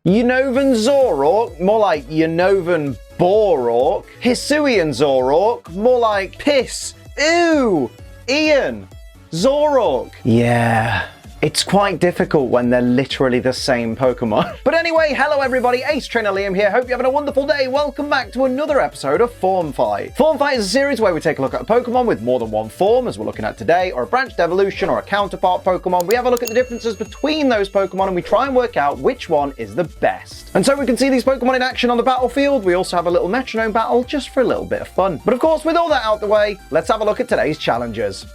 Unovan Zoroark, more like Unovan Borork. Hisuian Zoroark, more like piss. Ew! Ian! Zoroark. Yeah. It's quite difficult when they're literally the same Pokemon. But anyway, hello everybody, Ace Trainer Liam here. Hope you're having a wonderful day. Welcome back to another episode of Form Fight. Form Fight is a series where we take a look at a Pokemon with more than one form, as we're looking at today, or a branched evolution, or a counterpart Pokemon. We have a look at the differences between those Pokemon, and we try and work out which one is the best. And so we can see these Pokemon in action on the battlefield. We also have a little Metronome battle, just for a little bit of fun. But of course, with all that out the way, let's have a look at today's challenges.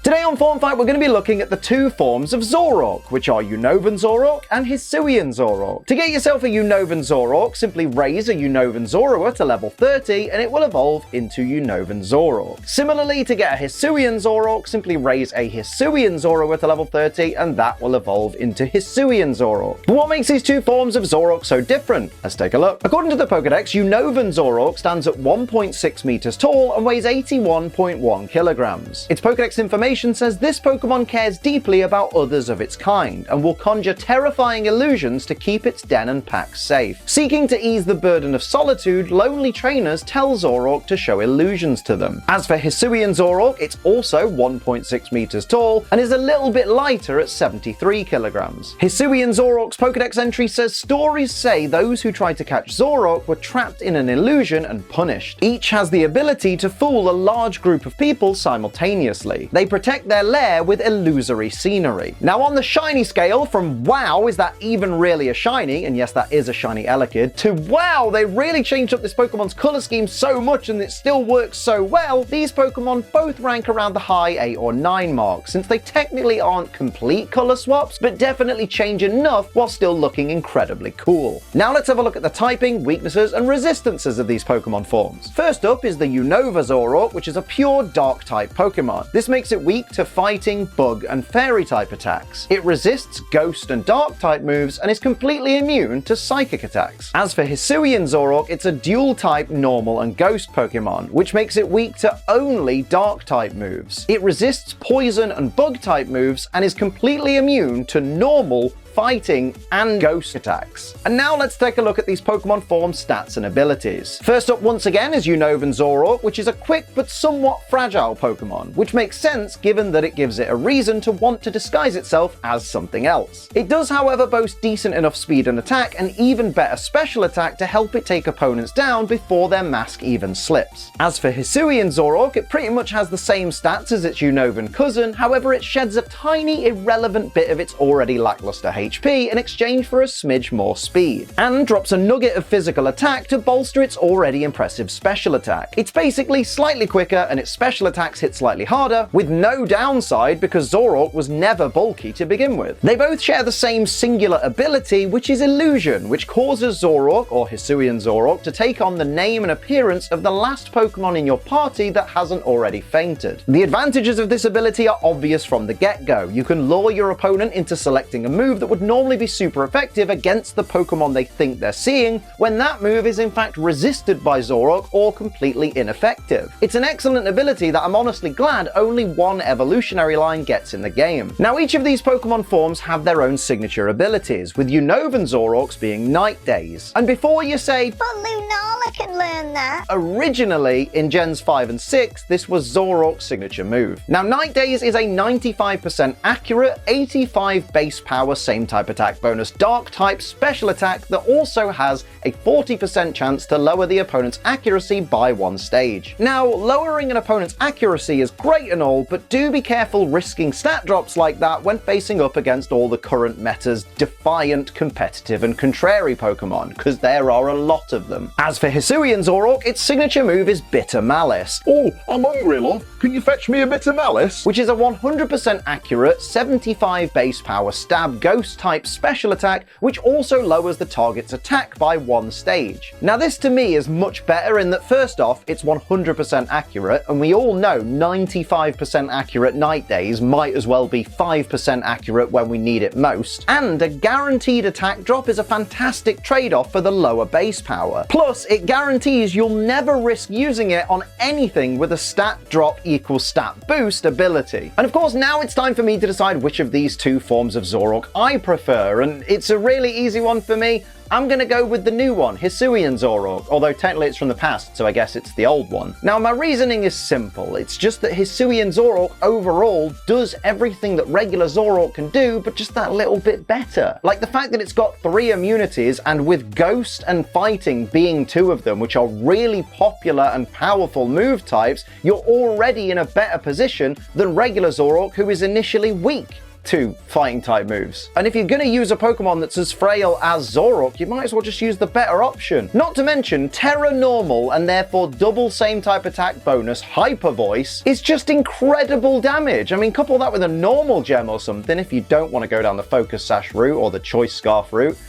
Today on Form Fight, we're going to be looking at the two forms of Zoroark, which are Unovan Zoroark and Hisuian Zoroark. To get yourself a Unovan Zoroark, simply raise a Unovan Zoroark to level 30 and it will evolve into Unovan Zoroark. Similarly, to get a Hisuian Zoroark, simply raise a Hisuian Zoroark to level 30 and that will evolve into Hisuian Zoroark. But what makes these two forms of Zoroark so different? Let's take a look. According to the Pokedex, Unovan Zoroark stands at 1.6 meters tall and weighs 81.1 kilograms. Its Pokedex information says this Pokemon cares deeply about others of its kind and will conjure terrifying illusions to keep its den and pack safe. Seeking to ease the burden of solitude, lonely trainers tell Zoroark to show illusions to them. As for Hisuian Zoroark, it's also 1.6 meters tall and is a little bit lighter at 73 kilograms. Hisuian Zoroark's Pokedex entry says stories say those who tried to catch Zoroark were trapped in an illusion and punished. Each has the ability to fool a large group of people simultaneously. They protect their lair with illusory scenery. Now on the shiny scale, from wow, is that even really a shiny, and yes that is a shiny Elekid, to wow, they really changed up this Pokemon's colour scheme so much and it still works so well, these Pokemon both rank around the high 8 or 9 mark, since they technically aren't complete colour swaps, but definitely change enough while still looking incredibly cool. Now let's have a look at the typing, weaknesses and resistances of these Pokemon forms. First up is the Unova Zoroark, which is a pure dark type Pokemon. This makes it weak to fighting, bug, and fairy type attacks. It resists ghost and dark type moves and is completely immune to psychic attacks. As for Hisuian Zoroark, it's a dual type normal and ghost Pokemon, which makes it weak to only dark type moves. It resists poison and bug type moves and is completely immune to normal, fighting, and ghost attacks. And now let's take a look at these Pokemon form stats and abilities. First up once again is Unovan Zoroark, which is a quick but somewhat fragile Pokemon, which makes sense given that it gives it a reason to want to disguise itself as something else. It does however boast decent enough speed and attack and even better special attack to help it take opponents down before their mask even slips. As for Hisuian Zoroark, it pretty much has the same stats as its Unovan cousin, however it sheds a tiny irrelevant bit of its already lackluster HP in exchange for a smidge more speed, and drops a nugget of physical attack to bolster its already impressive special attack. It's basically slightly quicker and its special attacks hit slightly harder, with no downside because Zoroark was never bulky to begin with. They both share the same singular ability, which is Illusion, which causes Zoroark, or Hisuian Zoroark, to take on the name and appearance of the last Pokemon in your party that hasn't already fainted. The advantages of this ability are obvious from the get-go. You can lure your opponent into selecting a move that would normally be super effective against the Pokemon they think they're seeing, when that move is in fact resisted by Zoroark or completely ineffective. It's an excellent ability that I'm honestly glad only one evolutionary line gets in the game. Now each of these Pokemon forms have their own signature abilities, with Unovan Zoroarks being Night Daze. And before you say, but Lunala can learn that, originally in Gens 5 and 6, this was Zoroark's signature move. Now Night Daze is a 95% accurate, 85 base power same type attack bonus dark type special attack that also has a 40% chance to lower the opponent's accuracy by 1 stage. Now, lowering an opponent's accuracy is great and all, but do be careful risking stat drops like that when facing up against all the current meta's defiant, competitive, and contrary Pokemon, because there are a lot of them. As for Hisuian Zoroark, its signature move is Bitter Malice. Oh, I'm hungry, love. Can you fetch me a Bitter Malice? Which is a 100% accurate, 75 base power stab ghost type special attack, which also lowers the target's attack by 1 stage. Now this to me is much better in that first off, it's 100% accurate, and we all know 95% accurate Night Daze might as well be 5% accurate when we need it most, and a guaranteed attack drop is a fantastic trade-off for the lower base power. Plus, it guarantees you'll never risk using it on anything with a stat drop equals stat boost ability. And of course, now it's time for me to decide which of these two forms of Zoroark I prefer, and it's a really easy one for me. I'm going to go with the new one, Hisuian Zoroark, although technically it's from the past, so I guess it's the old one. Now, my reasoning is simple. It's just that Hisuian Zoroark overall does everything that regular Zoroark can do, but just that little bit better. Like the fact that it's got 3 immunities, and with Ghost and Fighting being 2 of them, which are really popular and powerful move types, you're already in a better position than regular Zoroark, who is initially weak to fighting type moves. And if you're going to use a Pokemon that's as frail as Zoroark, you might as well just use the better option. Not to mention, Terra Normal and therefore double same type attack bonus Hyper Voice is just incredible damage. I mean, couple that with a normal gem or something if you don't want to go down the Focus Sash route or the Choice Scarf route.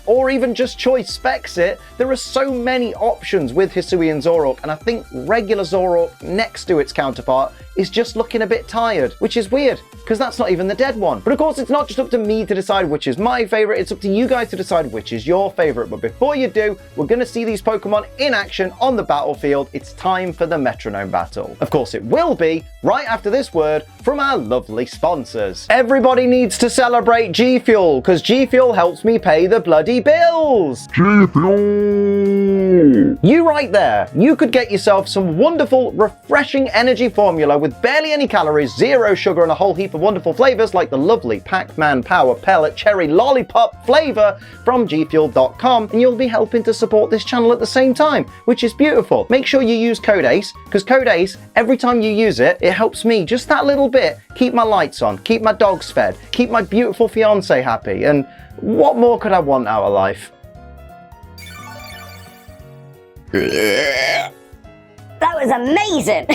Or even just Choice Specs it. There are so many options with Hisuian Zoroark, and I think regular Zoroark next to its counterpart is just looking a bit tired, which is weird, because that's not even the dead one. But of course, it's not just up to me to decide which is my favorite, it's up to you guys to decide which is your favorite. But before you do, we're going to see these Pokemon in action on the battlefield. It's time for the Metronome battle. Of course, it will be right after this word from our lovely sponsors. Everybody needs to celebrate G Fuel, because G Fuel helps me pay the bloody bills. G Fuel! You right there, you could get yourself some wonderful, refreshing energy formula with barely any calories, 0 sugar, and a whole heap of wonderful flavors like the lovely Pac-Man Power Pellet Cherry Lollipop flavor from gfuel.com, and you'll be helping to support this channel at the same time, which is beautiful. Make sure you use code ACE, because code ACE, every time you use it, it helps me just that little bit keep my lights on, keep my dogs fed, keep my beautiful fiance happy, and what more could I want out of life? That was amazing!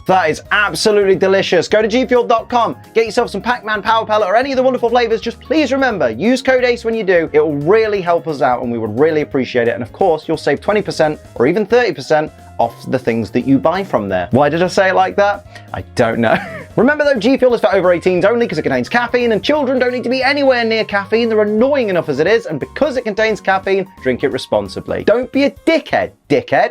That is absolutely delicious. Go to gfuel.com, get yourself some Pac-Man Power Pellet or any of the wonderful flavors. Just please remember, use code ACE when you do. It will really help us out and we would really appreciate it. And of course, you'll save 20% or even 30% off the things that you buy from there. Why did I say it like that? I don't know. Remember though, G Fuel is for over 18s only because it contains caffeine, and children don't need to be anywhere near caffeine. They're annoying enough as it is, and because it contains caffeine, drink it responsibly. Don't be a dickhead.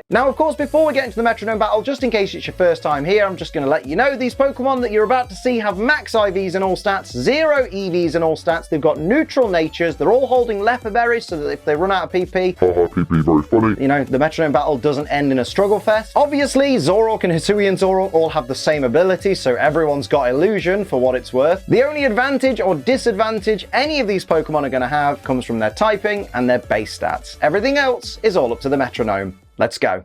Now, of course, before we get into the Metronome battle, just in case it's your first time here, I'm just going to let you know these Pokemon that you're about to see have max IVs in all stats, 0 EVs in all stats. They've got neutral natures. They're all holding leper berries so that if they run out of PP, PP, very funny. You know, the Metronome battle doesn't end in a struggle fest. Obviously, Zoroark and Hisuian Zoroark all have the same ability, so everyone's got Illusion for what it's worth. The only advantage or disadvantage any of these Pokemon are going to have comes from their typing and their base stats. Everything else is all up to the Metronome. Let's go.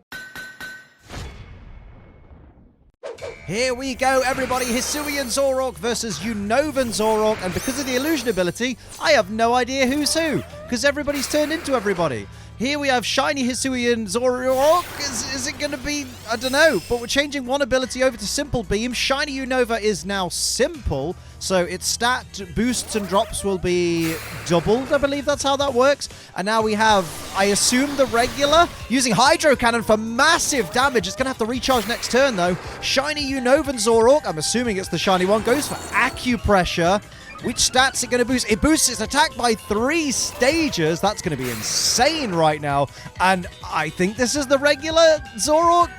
Here we go, everybody. Hisuian Zoroark versus Unovan Zoroark. And because of the illusion ability, I have no idea who's who, because everybody's turned into everybody. Here we have shiny Hisuian Zoroark. Is it going to be? I don't know. But we're changing one ability over to Simple Beam. Shiny Unova is now Simple. So its stat boosts and drops will be doubled. I believe that's how that works. And now we have, I assume, the regular. Using Hydro Cannon for massive damage. It's going to have to recharge next turn, though. Shiny Unovan Zoroark, I'm assuming it's the shiny one, goes for Acupressure. Which stats it going to boost? It boosts its attack by 3 stages. That's going to be insane right now. And I think this is the regular Zoroark.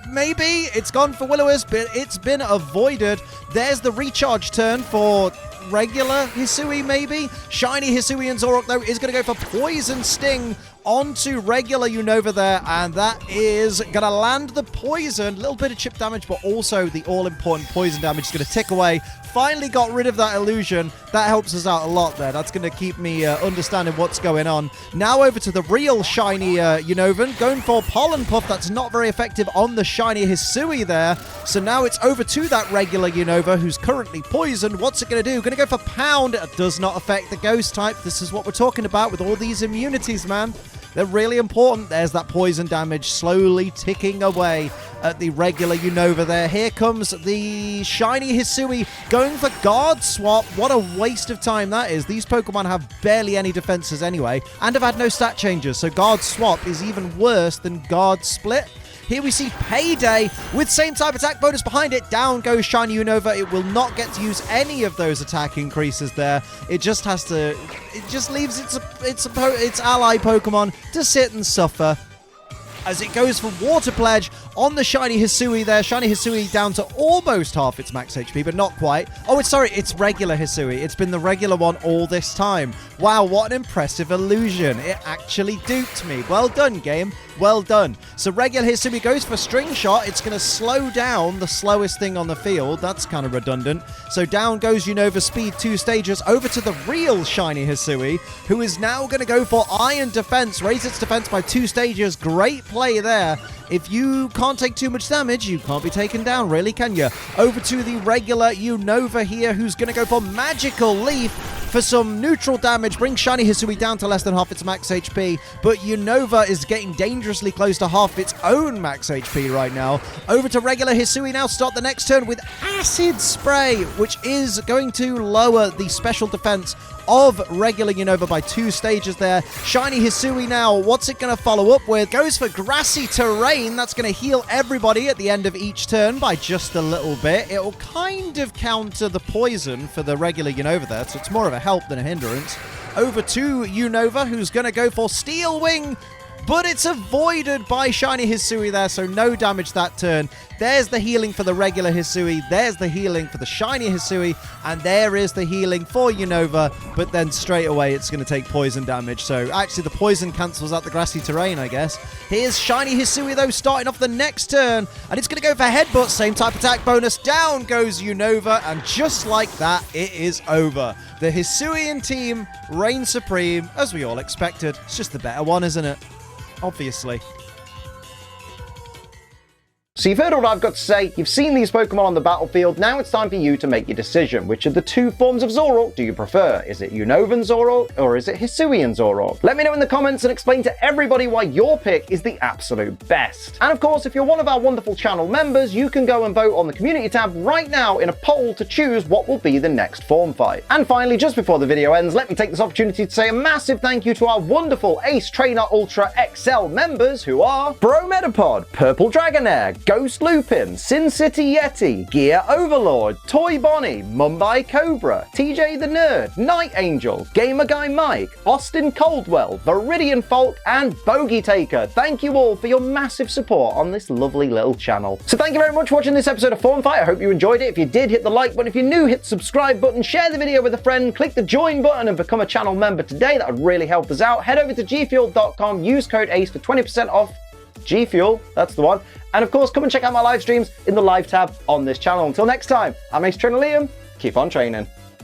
Maybe. It's gone for Will-O-Wisp, but it's been avoided. There's the recharge turn for regular Hisui, maybe. Shiny Hisuian Zoroark, though, is going to go for Poison Sting onto regular Unova there, and that is going to land the poison. A little bit of chip damage, but also the all-important poison damage is going to tick away. Finally got rid of that illusion. That helps us out a lot there. That's going to keep me understanding what's going on. Now over to the real shiny Unovan. Going for Pollen Puff. That's not very effective on the shiny Hisui there. So now it's over to that regular Unova, who's currently poisoned. What's it going to do? Going to go for Pound. It does not affect the ghost type. This is what we're talking about with all these immunities, man. They're really important. There's that poison damage slowly ticking away at the regular Unova there. Here comes the shiny Hisui going for Guard Swap. What a waste of time that is. These Pokemon have barely any defenses anyway and have had no stat changes. So Guard Swap is even worse than Guard Split. Here we see Payday with same type attack bonus behind it. Down goes shiny Unova. It will not get to use any of those attack increases there. It just has to... It just leaves its ally Pokemon to sit and suffer. as it goes for Water Pledge on the shiny Hisui there. Shiny Hisui down to almost half its max HP, but not quite. Oh, it's regular Hisui. It's been the regular one all this time. Wow, what an impressive illusion. It actually duped me. Well done, game. Well done. So regular Hisui goes for String Shot. It's going to slow down the slowest thing on the field. That's kind of redundant. So down goes Unova Speed 2 stages over to the real shiny Hisui, who is now going to go for Iron Defense. Raise its defense by 2 stages. Great play there. If you can't take too much damage, you can't be taken down, really, can you? Over to the regular Unova here, who's going to go for Magical Leaf for some neutral damage. Brings shiny Hisui down to less than half its max HP, but Unova is getting dangerously close to half its own max HP right now. Over to regular Hisui now, start the next turn with Acid Spray, which is going to lower the special defense of regular Unova by 2 stages there. Shiny Hisui now, what's it going to follow up with? Goes for Grassy Terrain. That's going to heal everybody at the end of each turn by just a little bit. It will kind of counter the poison for the regular Unova there, so it's more of a help than a hindrance. Over to Unova, who's going to go for Steel Wing, but it's avoided by shiny Hisui there, so no damage that turn. There's the healing for the regular Hisui, there's the healing for the shiny Hisui, and there is the healing for Unova, but then straight away it's going to take poison damage. So actually the poison cancels out the Grassy Terrain, I guess. Here's shiny Hisui though, starting off the next turn, and it's going to go for Headbutt, same type attack bonus. Down goes Unova, and just like that, it is over. The Hisuian team reigns supreme, as we all expected. It's just the better one, isn't it? Obviously. So you've heard all I've got to say, you've seen these Pokemon on the battlefield, now it's time for you to make your decision. Which of the 2 forms of Zoroark do you prefer? Is it Unovan Zoroark or is it Hisuian Zoroark? Let me know in the comments and explain to everybody why your pick is the absolute best. And of course, if you're one of our wonderful channel members, you can go and vote on the community tab right now in a poll to choose what will be the next form fight. And finally, just before the video ends, let me take this opportunity to say a massive thank you to our wonderful Ace Trainer Ultra XL members, who are Brometapod, Purple Dragonair, Ghost Lupin, Sin City Yeti, Gear Overlord, Toy Bonnie, Mumbai Cobra, TJ the Nerd, Night Angel, Gamer Guy Mike, Austin Coldwell, Viridian Folk, and Bogey Taker. Thank you all for your massive support on this lovely little channel. So thank you very much for watching this episode of Form Fight. I hope you enjoyed it. If you did, hit the like button. If you're new, hit the subscribe button, share the video with a friend, click the join button and become a channel member today. That would really help us out. Head over to gfuel.com, use code ACE for 20% off. G Fuel, that's the one. And of course, come and check out my live streams in the live tab on this channel. Until next time, I'm Ace Trainer Liam. Keep on training.